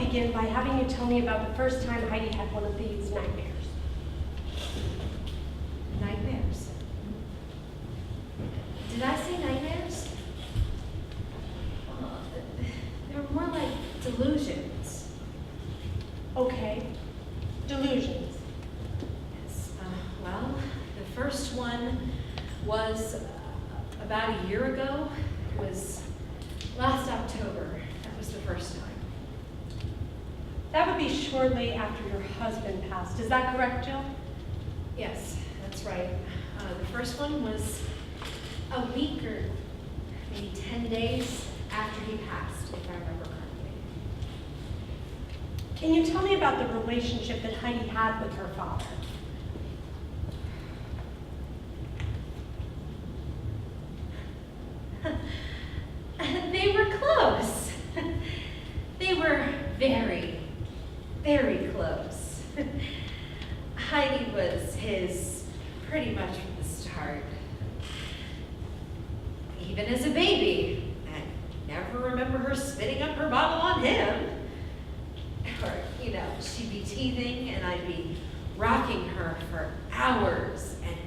begin by having you tell me about the first time Heidi had one of these nightmares. Nightmares? Did I say nightmares? They're more like delusions. Okay, delusions. Yes. Well, the first one was about a year ago. It was last October. That was the first time. That would be shortly after your husband passed. Is that correct, Jill? Yes, that's right. The first one was a week or maybe 10 days after he passed, if I remember correctly. Can you tell me about the relationship that Heidi had with her father? They were close. They were very, very close. Heidi was his pretty much from the start. Even as a baby, I never remember her spitting up her bottle on him. Or, she'd be teething and I'd be rocking her for hours and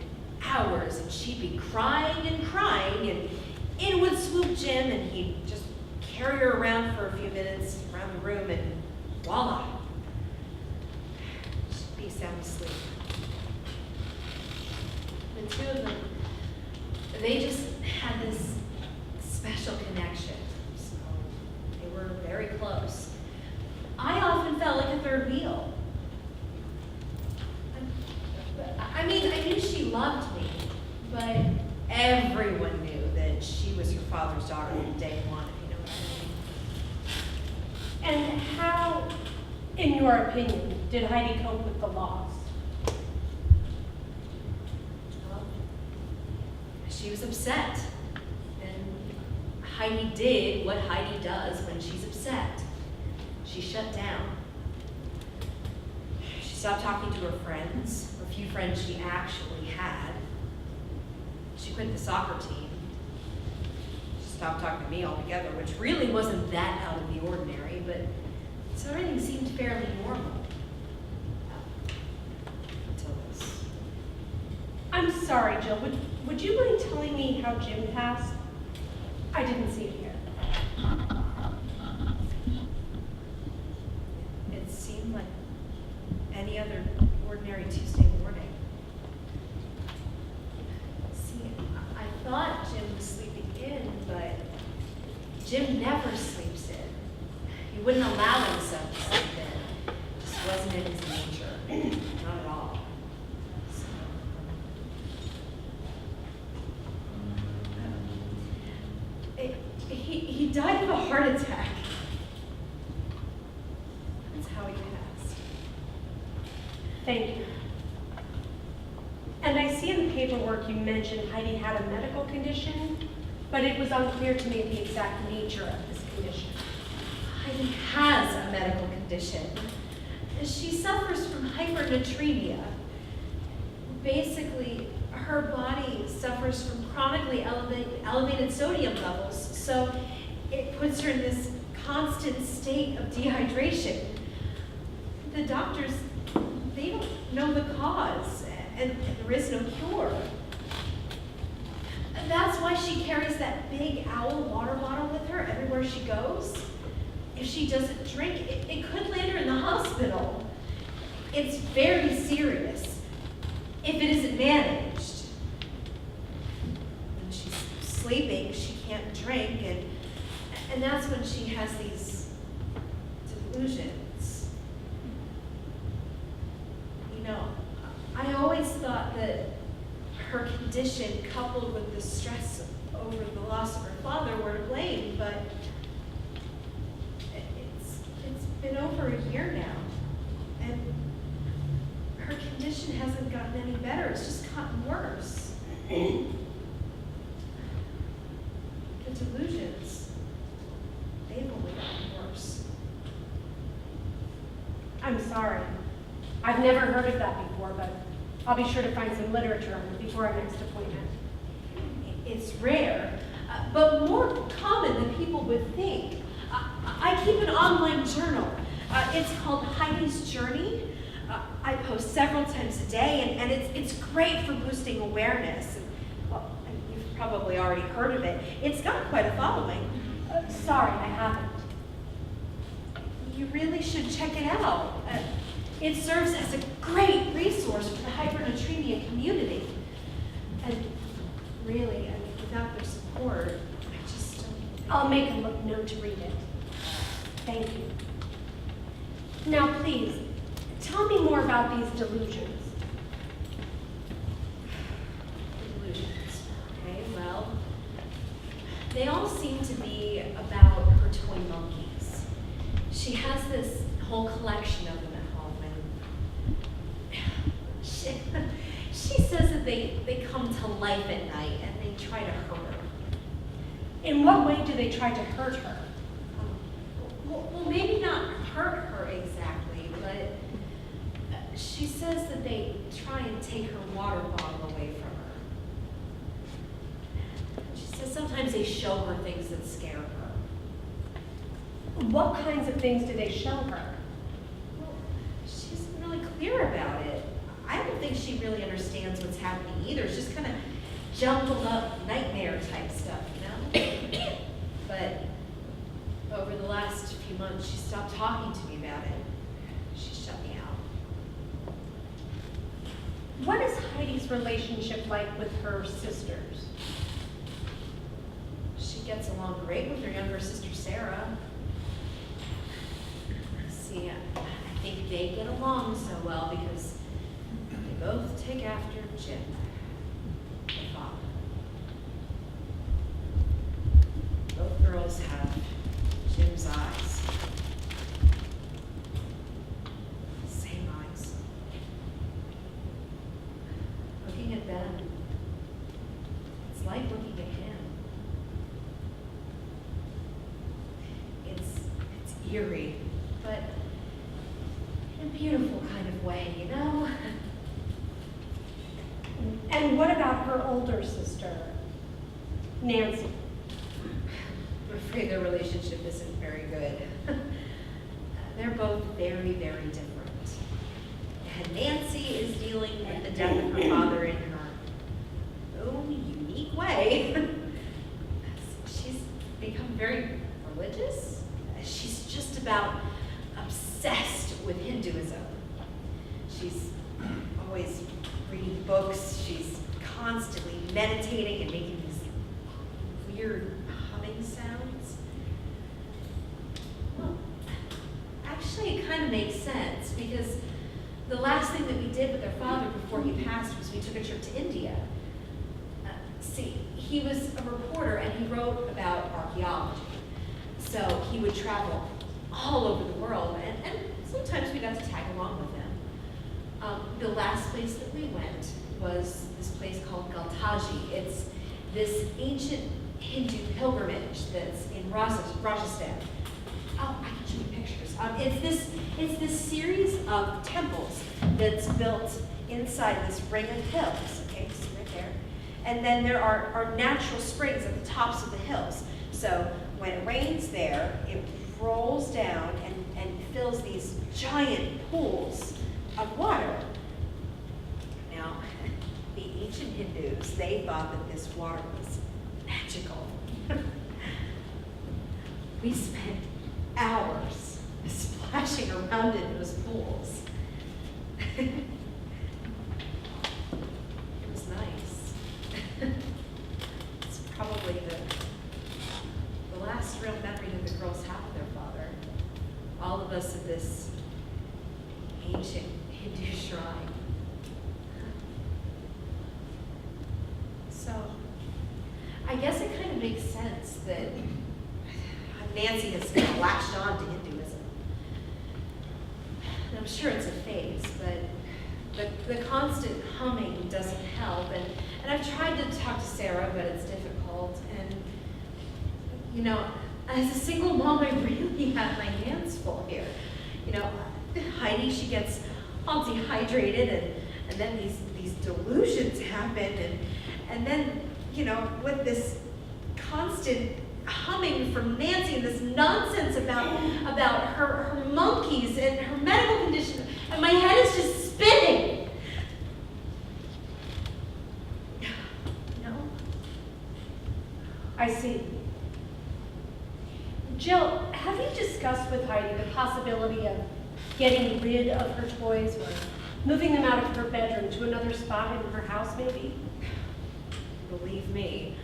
hours, and she'd be crying and crying, and in would swoop Jim, and he'd just carry her around for a few minutes around the room, and voila, she'd be sound asleep. The two of them, they just had this special connection, so they were very close. I often felt like a third wheel. I knew she loved me, but everyone knew that she was her father's daughter from day one, if you know what I mean. And how, in your opinion, did Heidi cope with the loss? Well, she was upset. And Heidi did what Heidi does when she's upset. She shut down. She stopped talking to her friends, a few friends she actually had. She quit the soccer team. She stopped talking to me altogether, which really wasn't that out of the ordinary, but so everything seemed fairly normal. Until this. I'm sorry, Jill. Would you mind telling me how Jim passed? I didn't see it here. It seemed like any other ordinary Tuesday morning. See, I thought Jim was sleeping in, but Jim never sleeps in. He wouldn't allow himself to sleep in. It just wasn't in his nature. Not at all. So, he died of a heart attack. That's how he passed. Thank you. And I see in the paperwork you mentioned Heidi had a medical condition, but it was unclear to me the exact nature of this condition. Heidi has a medical condition. She suffers from hypernatremia. Basically, her body suffers from chronically elevated sodium levels, so it puts her in this constant state of dehydration. The doctors, they don't know the cause, and there is no cure. And that's why she carries that big owl water bottle with her everywhere she goes. If she doesn't drink, it could land her in the hospital. It's very serious if it isn't managed. When she's sleeping, she can't drink, and that's when she has these delusions. I always thought that her condition, coupled with the stress over the loss of her father, were to blame, but it's been over a year now, and her condition hasn't gotten any better. It's just gotten worse. The delusions, they've only gotten worse. I'm sorry. I've never heard of that before, but I'll be sure to find some literature on it before our next appointment. It's rare, but more common than people would think. I keep an online journal It's called Heidi's Journey. I post several times a day, and it's great for boosting awareness. Well, you've probably already heard of it. It's got quite a following. Sorry, I haven't. You really should check it out. It serves as a great resource for the hypernatremia community. And really, without their support, I just don't... I'll make a note to read it. Thank you. Now, please, tell me more about these delusions. Delusions. Okay, well, they all seem to be about her toy monkeys. She has this whole collection of them at home, and she says that they come to life at night and they try to hurt her. In what way do they try to hurt her? Well, maybe not hurt her exactly, but she says that they try and take her water bottle away from her. She says sometimes they show her things that scare her. What kinds of things do they show her? Well, she isn't really clear about it. I don't think she really understands what's happening either. It's just kind of jumbled up nightmare type stuff, you know? But over the last few months, she stopped talking to me about it. She shut me out. What is Heidi's relationship like with her sisters? She gets along great with her younger sister, Sarah. See, I think they get along so well because they both take after Jim, their father. Both girls have Jim's eyes. Same eyes. Looking at them, it's like looking at him. It's eerie, but in a beautiful kind of way, you know? And what about her older sister, Nancy? I'm afraid their relationship isn't very good. They're both very, very different. And Nancy is dealing with the death of her father in her own unique way. She's become very religious. She's just about obsessed with Hinduism. She's always reading books. She's constantly meditating and making these weird humming sounds. Well, actually, it kind of makes sense because the last thing that we did with our father before he passed was we took a trip to India. See, he was a reporter and he wrote about archaeology. So he would travel all over the world, and sometimes we got to tag along with him. The last place that we went was this place called Galtaji. It's this ancient Hindu pilgrimage that's in Rajasthan. Oh, I can show you pictures. It's this series of temples that's built inside this ring of hills. Okay, see right there. And then there are natural springs at the tops of the hills. So when it rains there, it rolls down and fills these giant pools of water. Now, the ancient Hindus, they thought that this water was magical. We spent hours splashing around in those pools. It was nice. It's probably the last real memory that the girls have of their father. All of us at this ancient Hindu shrine. So, I guess it kind of makes sense that Nancy has kind of latched on to Hinduism. And I'm sure it's a phase, but the constant humming doesn't help. And I've tried to talk to Sarah, but it's difficult. And, you know, as a single mom, I really have my hands full here. You know, Heidi, she gets all dehydrated, and then these delusions happen, and then, you know, with this constant humming from Nancy and this nonsense about her monkeys and her medical condition, and my head is just spinning. No? I see. Jill, have you discussed with Heidi the possibility of getting rid of her toys or moving them out of her bedroom to another spot in her house, maybe? Believe me,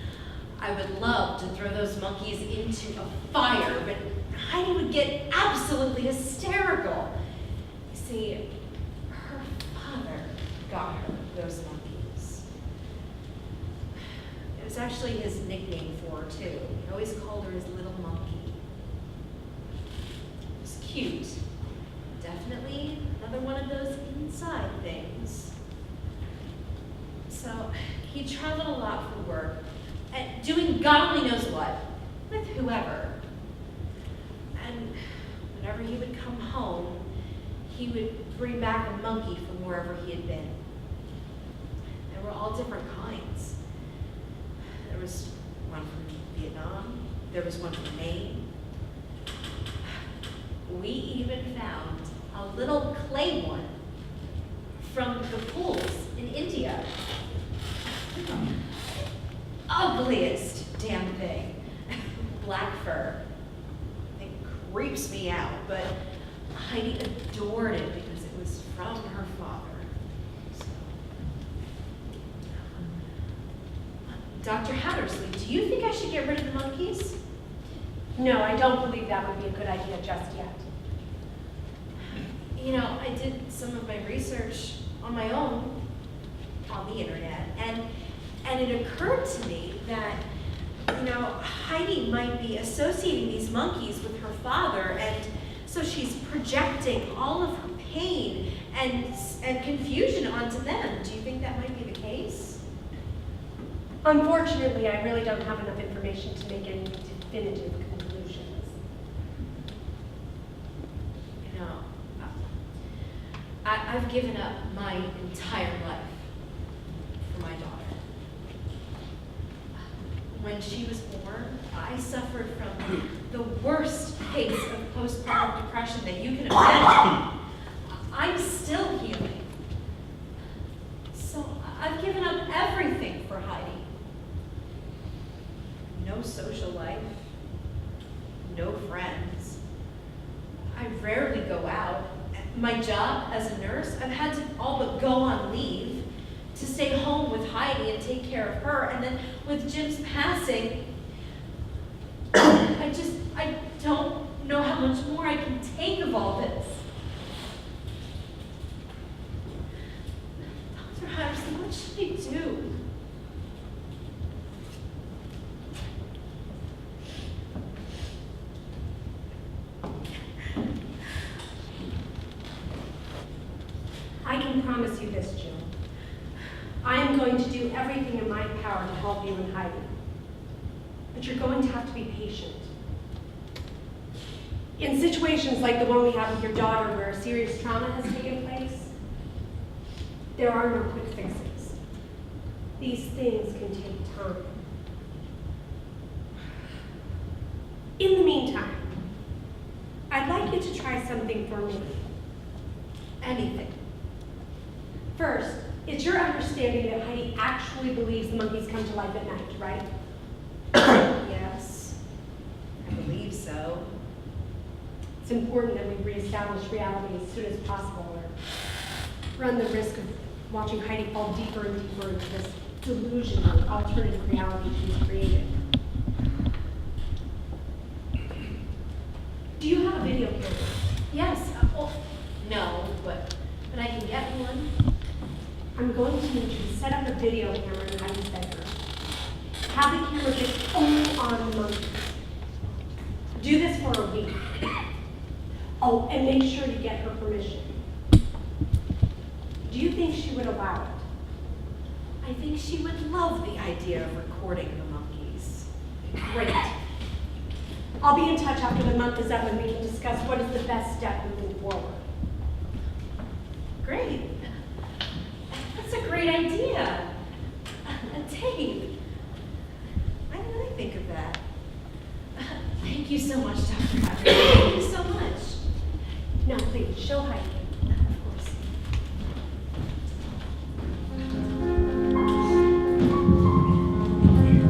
I would love to throw those monkeys into a fire, but Heidi would get absolutely hysterical. You see, her father got her those monkeys. It was actually his nickname for her, too. He always called her his little monkey. It was cute. Definitely another one of those inside things. So he traveled a lot for work, and doing God only knows what, with whoever. And whenever he would come home, he would bring back a monkey from wherever he had been. There were all different kinds. There was one from Vietnam, there was one from Maine. We even found a little clay one from the pools in India. Ugliest damn thing. Black fur. It creeps me out, but Heidi adored it because it was from her father. So. Dr. Hattersley, do you think I should get rid of the monkeys? No, I don't believe that would be a good idea just yet. You know, I did some of my research on my own on the internet, and it occurred to me that, you know, Heidi might be associating these monkeys with her father, and so she's projecting all of her pain and confusion onto them. Do you think that might be the case? Unfortunately, I really don't have enough information to make any definitive conclusions. You know, I've given up my entire life for my daughter. When she was born, I suffered from the worst case of postpartum depression that you can imagine. I'm still healing. So I've given up everything for Heidi. No social life, no friends. I rarely go out. My job as a nurse, I've had to all but go on leave to stay home with Heidi and take care of her. And then with Jim's passing, I don't know how much more I can take of all this. Dr. Hattersley, what should I do? I can promise you this, Jill. I am going to do everything in my power to help you and Heidi. But you're going to have to be patient. In situations like the one we have with your daughter where a serious trauma has taken place, there are no quick fixes. These things can take time. In the meantime, I'd like you to try something for me. Anything. First, it's your understanding that Heidi actually believes the monkeys come to life at night, right? Yes, I believe so. It's important that we reestablish reality as soon as possible, or run the risk of watching Heidi fall deeper and deeper into this delusional alternative reality she's created. Do you have a video camera? Yes, no, but I can get one. I'm going to need you to set up a video camera in Heidi's bedroom. Have the camera fixed only on the monkeys. Do this for a week. Oh, and make sure to get her permission. Do you think she would allow it? I think she would love the idea of recording the monkeys. Great. I'll be in touch after the month is up and we can discuss what is the best step moving forward. Great. That's a great idea. A tape. Why didn't I think of that? Thank you so much, Dr. Hacker. Thank you so much. Now please, show Heidi.